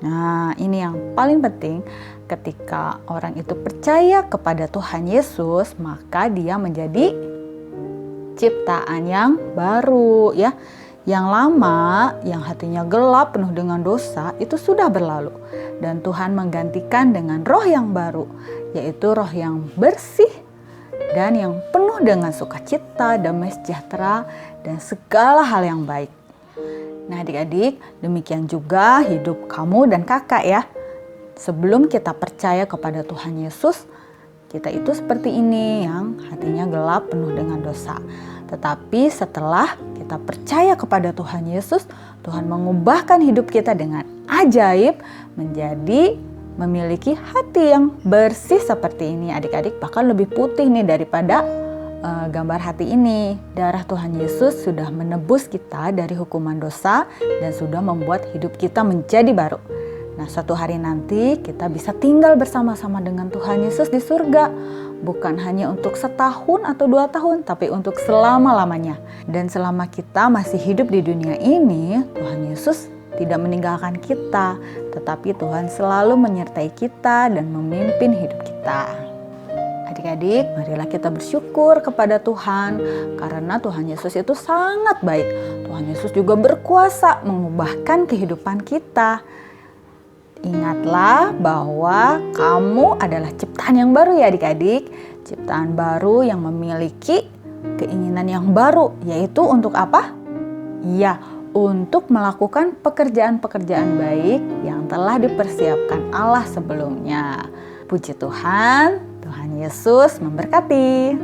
Nah, ini yang paling penting. Ketika orang itu percaya kepada Tuhan Yesus, maka dia menjadi ciptaan yang baru ya. Yang lama, yang hatinya gelap penuh dengan dosa, itu sudah berlalu. Dan Tuhan menggantikan dengan roh yang baru, yaitu roh yang bersih dan yang penuh dengan sukacita, damai sejahtera, dan segala hal yang baik. Nah adik-adik, demikian juga hidup kamu dan kakak ya. Sebelum kita percaya kepada Tuhan Yesus, kita itu seperti ini yang hatinya gelap penuh dengan dosa. Tetapi setelah kita percaya kepada Tuhan Yesus, Tuhan mengubahkan hidup kita dengan ajaib menjadi memiliki hati yang bersih seperti ini adik-adik. Bahkan lebih putih nih daripada gambar hati ini. Darah Tuhan Yesus sudah menebus kita dari hukuman dosa dan sudah membuat hidup kita menjadi baru. Nah, suatu hari nanti kita bisa tinggal bersama-sama dengan Tuhan Yesus di surga. Bukan hanya untuk setahun atau 2 tahun, tapi untuk selama-lamanya. Dan selama kita masih hidup di dunia ini, Tuhan Yesus tidak meninggalkan kita, tetapi Tuhan selalu menyertai kita dan memimpin hidup kita. Adik-adik, marilah kita bersyukur kepada Tuhan, karena Tuhan Yesus itu sangat baik. Tuhan Yesus juga berkuasa mengubahkan kehidupan kita. Ingatlah bahwa kamu adalah ciptaan yang baru ya adik-adik. Ciptaan baru yang memiliki keinginan yang baru, yaitu untuk apa? Ya, untuk melakukan pekerjaan-pekerjaan baik yang telah dipersiapkan Allah sebelumnya. Puji Tuhan, Tuhan Yesus memberkati.